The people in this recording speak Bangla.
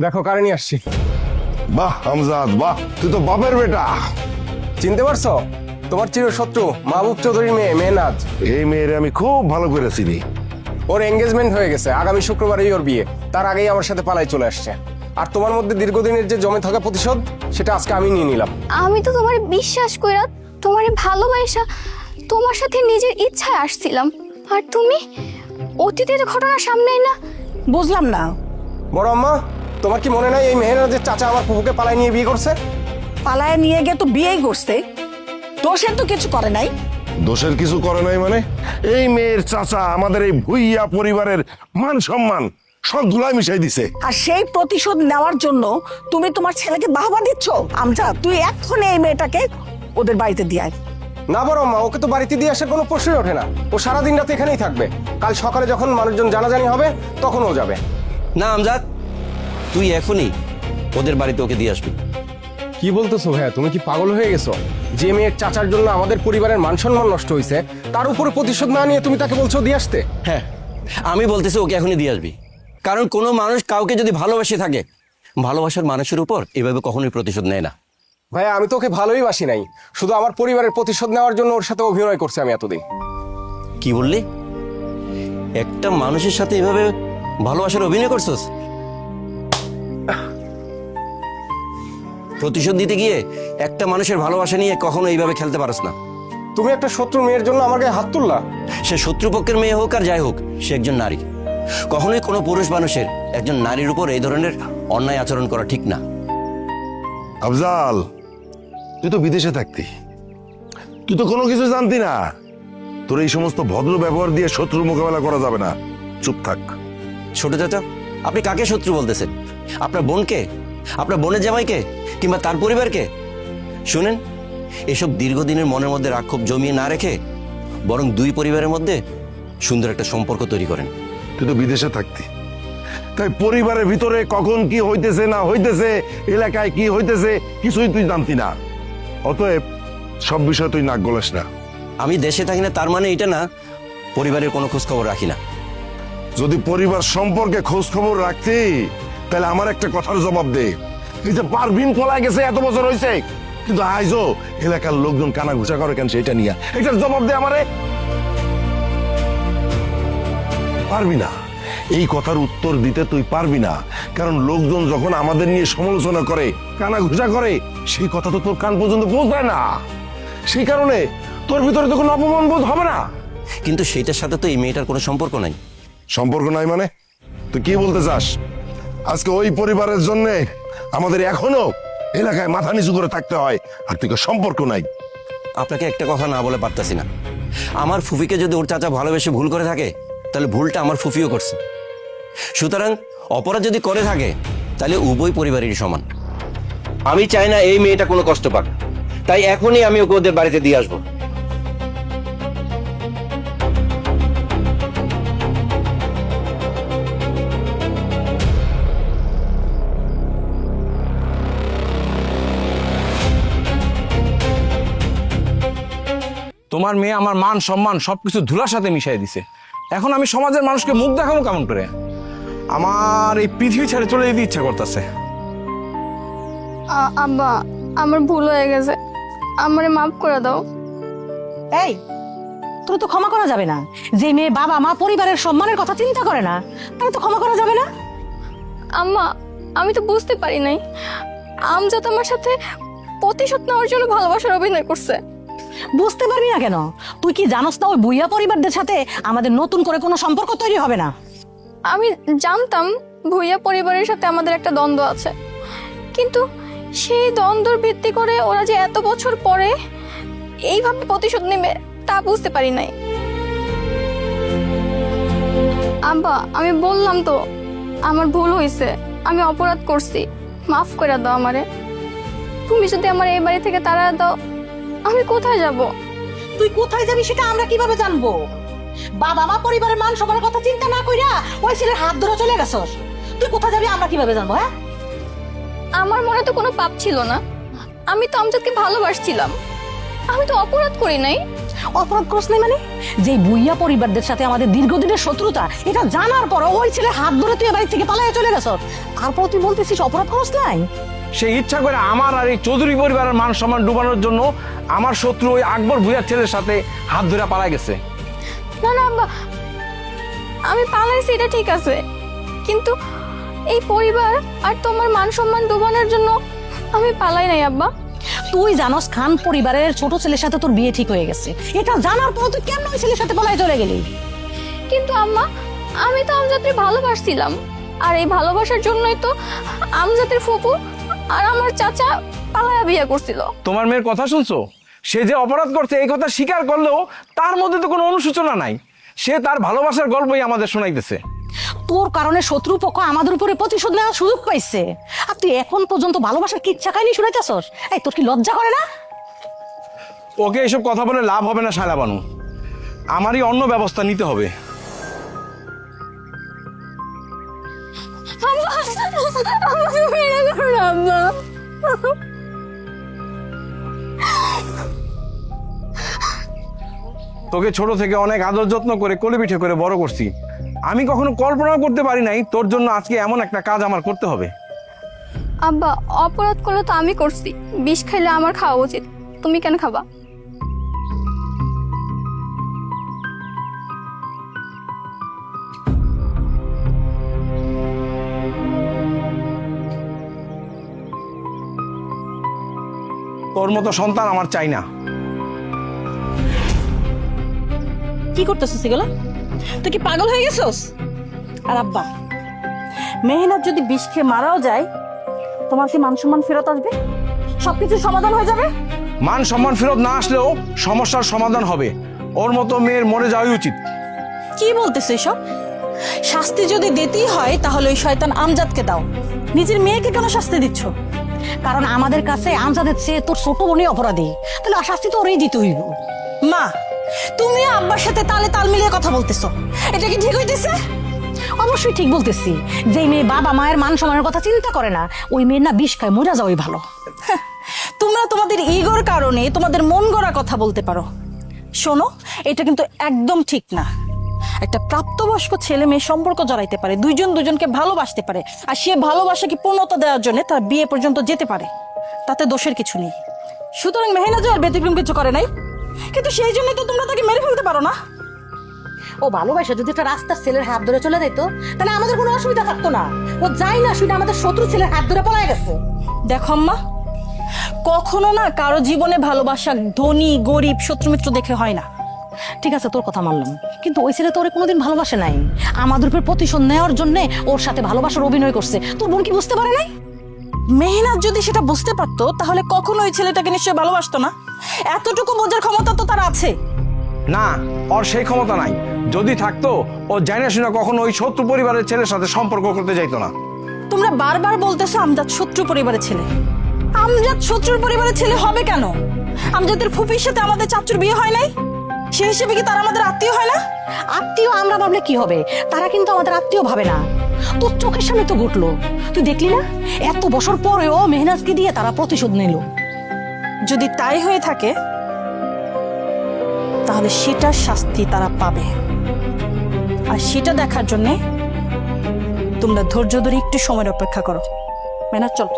দেখো কারে নিয়ে আসছি। বাহ আমজাদ বাহ, তুই তো বাপের বেটা। চিনতে পারছো? তোমার চিরশত্রু মাহবুব চৌধুরীর মেয়ে মেহনাজ। এই মেয়েরে আমি খুব ভালো করে চিনি। ওর এঙ্গেজমেন্ট হয়ে গেছে, আগামী শুক্রবারই ওর বিয়ে। তার আগেই আমার সাথে পালাই চলে আসছে। আর তোমার মধ্যে দীর্ঘদিনের যে জমে থাকা প্রতিশোধ, সেটা আজকে আমি নিয়ে নিলাম। আমি তো তোমার বিশ্বাস কইরা তোমার ভালোবাসা তোমার সাথে নিজের ইচ্ছায় আসছিলাম, আর তুমি অতীতের ঘটনা সামনে না। বুঝলাম না। বড় আম্মা, তোমার কি মনে নাই এই মেহনাজের চাচা আমার ফুফুকে পালাই নিয়ে বিয়ে করছে? পালায় নিয়ে গিয়ে তো বিয়েই করছে, দোষের তো কিছু করে নাই। দোষের কিছু করে নাই মানে? এই মেয়ের চাচা আমাদের এই ভুইয়া পরিবারের মান সম্মান সব ধুলাই মিশাই দিছে। আর সেই প্রতিশোধ নেওয়ার জন্য তুমি তোমার ছেলেকে বাহবা দিচ্ছ। আমজাদ, তুই এক্ষুনি এই মেয়েটাকে ওদের বাড়িতে দিয়ে আয়। না বড় আম্মা, ওকে তো বাড়িতে দিয়ে আসার কোনো প্রশ্নই ওঠে না। ও সারাদিন রাত এখানেই থাকবে। কাল সকালে যখন মানুষজন জানাজানি হবে তখন ও যাবে। না আমজাদ, তুই এখনই ওদের বাড়িতে ওকে দিয়ে আসবি। কি বলতেছো ভাইয়া, তুমি কি পাগল হয়ে গেছো? যে মেয়ের চাচার জন্য আমাদের পরিবারের মান সম্মান নষ্ট হয়েছে, তার উপরে প্রতিশোধ না নিয়ে তুমি তাকে বলছো দিয়ে আসতে? হ্যাঁ, আমি বলতেছি ওকে এখনই দিয়ে আসবি। কারণ কোনো মানুষ কাউকে যদি ভালোবেসে থাকে, ভালোবাসার মানুষের উপর এভাবে কখনোই প্রতিশোধ নেয় না। ভাইয়া, আমি তো ওকে ভালোই বাসি নাই, শুধু আমার পরিবারের প্রতিশোধ নেওয়ার জন্য ওর সাথে অভিনয় করছি আমি এতদিন। কি বললি? একটা মানুষের সাথে এভাবে ভালোবাসার অভিনয় করছস? প্রতিশোধ দিতে গিয়ে একটা মানুষের ভালোবাসা নিয়ে কখনো এইভাবে খেলতে পারস না। তুমি একটা শত্রু মেয়ের জন্য আমার গায়ে হাত তুললা। সে শত্রুপক্ষের মেয়ে হোক আর যাই হোক, সে একজন নারী। কখনোই কোনো পুরুষ মানুষের একজন নারীর উপর এই ধরনের অন্যায় আচরণ করা ঠিক না। আফজাল, তুই তো বিদেশে থাকতি, তুই তো কোনো কিছু জানতি না। তোর এই সমস্ত ভদ্র ব্যবহার দিয়ে শত্রুর মোকাবেলা করা যাবে না। চুপ থাক। ছোট চাচা, আপনি কাকে শত্রু বলতেছেন? আপনার বোনকে, আপনার বোনের জামাইকে, কিংবা তার পরিবারকে? শুনেন, এসব দীর্ঘদিনের মনের মধ্যে রাক্ষোভ জমিয়ে না রেখে বরং দুই পরিবারের মধ্যে সুন্দর একটা সম্পর্ক তৈরি করেন। তুই তো বিদেশে থাকতি, তাই পরিবারের ভিতরে কখন কি হইতেছে না হইতেছে, এলাকায় কি হইতেছে কিছুই তুই জানতি না। অতএব সব বিষয় তুই নাক গলাস না। আমি দেশে থাকি না তার মানে এটা না পরিবারের কোনো খোঁজ খবর রাখি না। যদি পরিবার সম্পর্কে খোঁজ খবর রাখতি, তাহলে আমার একটা কথার জবাব দে। এই যে পারভিন পলায় গেছে, এত বছর হয়েছে, কিন্তু আইজও এলাকার লোকজন কানা ঘুষা করে কেন সেটা নিয়ে? এটার জবাব দে আমারে। পারবি না, এই কথার উত্তর দিতে তুই পারবি না। কারণ লোকজন যখন আমাদের নিয়ে সমালোচনা করে, কানা ঘুষা করে, সেই কথা তো তোর কান পর্যন্ত পৌঁছায় না। সেই কারণে তোর ভিতরে তো কোনো অপমান বোধ হবে না। কিন্তু সেইটার সাথে তো এই মেয়েটার কোনো সম্পর্ক নাই। সম্পর্ক নাই মানে? তুই কি বলতে চাস? আজকে ওই পরিবারের জন্য আমাদের এখনো এলাকায় মাথা নিচু করে থাকতে হয়, আর তুই সম্পর্ক নাই। আপনাকে একটা কথা না বলে পারতাছি না। আমার ফুফিকে যদি ওর চাচা ভালোবেসে ভুল করে থাকে, তাহলে ভুলটা আমার ফুফিও করছে। সুতরাং অপরাধ যদি করে থাকে, তাহলে উভয় পরিবারেরই সমান। আমি চাই না এই মেয়েটা কোনো কষ্ট পাক, তাই এখনই আমি ওকে ওদের বাড়িতে দিয়ে আসবো। তোমার মেয়ে আমার মান সম্মান সবকিছু ধুলার সাথে মিশিয়ে দিছে। এখন আমি সমাজের মানুষকে মুখ দেখাবো কেমন করে? আমার এই পৃথিবী ছেড়ে চলে যেতে ইচ্ছা করতেছে। আব্বা, আমার ভুল হয়ে গেছে, আমারে মাফ করে দাও। এই, তোর তো ক্ষমা করা যাবে না। যে মেয়ে বাবা মা পরিবারের সম্মানের কথা চিন্তা করে না, তাহলে তো ক্ষমা করা যাবে না। আম্মা, আমি তো বুঝতে পারি নাই আমজাদ আমার সাথে প্রতিশোধ নেওয়ার জন্য ভালোবাসার অভিনয় করছে। বুঝতে পারবি না কেন? তুই কি জানোস না ওই বুইয়া পরিবারদের সাথে আমাদের নতুন করে কোনো সম্পর্ক তৈরি হবে না? আমি জানতাম ভুইয়া পরিবারের সাথে আমাদের একটা দ্বন্দ্ব আছে, কিন্তু সেই দ্বন্দ্বর ভিত্তি করে ওরা যে এত বছর পরে এইভাবে প্রতিশোধ নেবে তা বুঝতে পারি নাই। আব্বা, আমি বললাম তো আমার ভুল হয়েছে, আমি অপরাধ করছি, মাফ করে দাও আমারে। তুমি যদি আমার এই বাড়ি থেকে তাড়া দাও, আমি কোথায় যাব? তুই কোথায় যাবি সেটা আমরা কিভাবে জানবো? বাবা মা পরিবারের মান সম্মানের কথা চিন্তা না কইরা ওই ছেলের হাত ধরে চলে গেছস। তুই কোথায় যাবি আমরা কিভাবে জানবো? হ্যাঁ, আমার মনে তো কোনো পাপ ছিল না, আমি তো আমজাদকে ভালোবাসছিলাম, আমি তো অপরাধ করি নাই। অপরাধ করছ নাই মানে? যে বুইয়া পরিবারদের সাথে আমাদের দীর্ঘদিনের শত্রুতা, এটা জানার পর ওই ছেলে হাত ধরে তুই বাড়ি থেকে পালাইয়া চলে গেছ, তারপর তুই বলতেছিস অপরাধ করছ নাই? সে ইচ্ছা করে আমার আর এই চৌধুরী পরিবারের মান সম্মান ডুবানোর জন্য আমার শত্রু ওই আকবর ভুইয়ার ছেলের সাথে হাত ধরে পালা গেছে। না না আব্বা, আমি পালাইছি এটা ঠিক আছে, কিন্তু এই পরিবার আর তোমার মান সম্মান ডুবানোর জন্য আমি পালাই নাই আব্বা। তুই জানোস খান পরিবারের ছোট ছেলের সাথে তোর বিয়ে ঠিক হয়ে গেছে, এটা জানার পর তুই কেন ওই ছেলের সাথে পালাই চলে গেলি? কিন্তু আম্মা, আমি তো আমজাদকে ভালোবাসছিলাম, আর এই ভালোবাসার জন্যই তো আমজাদের ফুপু আর আমার চাচা পালায়া বিয়ে করছিল। তোমার মেয়ের কথা শুনছো? সে যে অপরাধ করছে এই কথা স্বীকার করলেও তার মধ্যে তো কোনো অনুশোচনা নাই। সে তার ভালোবাসার গল্পই আমাদের শোনাইতেছে। তোর কারণে শত্রুপক্ষ আমাদের উপরে প্রতিশোধ নেওয়ার সুযোগ পাইছে, আর তুই এখন পর্যন্ত ভালোবাসার কিচ্ছা কাহিনী শুনাইতেছস? এই তোর কি লজ্জা করে না? ওকে এসব কথা বলে লাভ হবে না শালা বানু, আমারই অন্য ব্যবস্থা নিতে হবে। আমাকে মেরে দাও না, আম্মা। তোকে ছোট থেকে অনেক আদর যত্ন করে কোলে পিঠে করে বড় করছি, আমি কখনো কল্পনাও করতে পারি নাই তোর জন্য আজকে এমন একটা কাজ আমার করতে হবে। আব্বা, অপরাধ করলে তো আমি করছি, বিষ খাইলে আমার খাওয়া উচিত, তুমি কেন খাবা? তোর মতো সন্তান আমার চাই না। কি করতেছিস এগুলো? তুই কি পাগল হয়ে গেছিস? আর আব্বা, মেহনাত যদি বিষ খেয়ে মারাও যায়, তোমার কি মান সম্মান ফেরত আসবে? সবকিছু সমাধান হয়ে যাবে? মান সম্মান ফেরত না আসলেও সমস্যার সমাধান হবে। ওর মতো মেয়ের মরে যাওয়াই উচিত। কি বলতেছে এসব? শাস্তি যদি দিতেই হয় তাহলে ওই শয়তান আমজাদকে দাও, নিজের মেয়েকে কেন শাস্তি দিচ্ছ? কারণ আমাদের কাছে আমজাদের চেয়ে তোর ছোট বোনই অপরাধী, তাহলে শাস্তি তো ওরই দিতে হইব। মা, তুমি আব্বার সাথে তালে তাল মিলিয়ে কথা বলতেছো, এটা কি ঠিক হইতেছে? অবশ্যই ঠিক বলতেছি। যে মেয়ে বাবা মায়ের মান সম্মানের কথা চিন্তা করে না, ওই মেয়ের না বিষ খায় মরে যাওয়াই ভালো। তোমরা তোমাদের ইগোর কারণে তোমাদের মন গড়া কথা বলতে পারো। শোনো, এটা কিন্তু একদম ঠিক না। একটা প্রাপ্তবয়স্ক ছেলে মেয়ে সম্পর্ক জড়াইতে পারে, দুইজন দুজনকে ভালোবাসতে পারে, আর সে ভালোবাসাকে পূর্ণতা দেওয়ার জন্য তার বিয়ে পর্যন্ত যেতে পারে, তাতে দোষের কিছু নেই। সুতরাং মেহনাজ আর ব্যতিক্রম কিছু করে নাই, কিন্তু সেই জন্য তো তোমরা তাকে মেরে ফেলতে পারো না। ও ভালোবাসা যদি একটা রাস্তার ছেলের হাত ধরে চলে যেত, তাহলে আমাদের কোনো অসুবিধা থাকতো না। ও যাই না শুনে আমাদের শত্রু ছেলের হাত ধরে পলায় গেছে। দেখো আম্মা, কখনো না কারো জীবনে ভালোবাসা ধনী গরিব শত্রু মিত্র দেখে হয় না। ঠিক আছে, তোর কথা মানলাম, কিন্তু ওই ছেলে তো ওরে কোনোদিন ভালোবাসে নাই, আমাদের উপর প্রতিশোধ নেওয়ার জন্য ওর সাথে ভালোবাসার অভিনয় করছে। তোর বোন কি বুঝতে পারে নাই? মেহনাত যদি সেটা বুঝতে পারতো তাহলে কখনো ওই ছেলেটাকে নিশ্চয়ই ভালোবাসতো না। এতটুকু বোঝার ক্ষমতা তো তার আছে। না, ওর সেই ক্ষমতা নাই। যদি থাকতো ও জানা শুনে কখনো ওই শত্রু পরিবারের ছেলের সাথে সম্পর্ক করতে যাইতো না। তোমরা বারবার বলতেছো আমজাদ শত্রু পরিবারের ছেলে। আমজাদ শত্রুর পরিবারের ছেলে হবে কেন? আমজাদের ফুপির সাথে আমাদের চাচুর বিয়ে হয় নাই, সেই হিসেবে কি তারা আমাদের আত্মীয় হয় না? আত্মীয় আমরা ভাবলে কি হবে, তারা কিন্তু আমাদের আত্মীয় ভাবে না। তোর চোখের সামনে তো ঘটলো, তুই দেখলি না? এত বছর পরেও মেহনাজকে দিয়ে তারা প্রতিশোধ নিল। যদি তাই হয়ে থাকে তাহলে সেটার শাস্তি তারা পাবে, আর সেটা দেখার জন্য তোমরা ধৈর্য ধরে একটু সময়ের অপেক্ষা করো। মেহনাজ চল।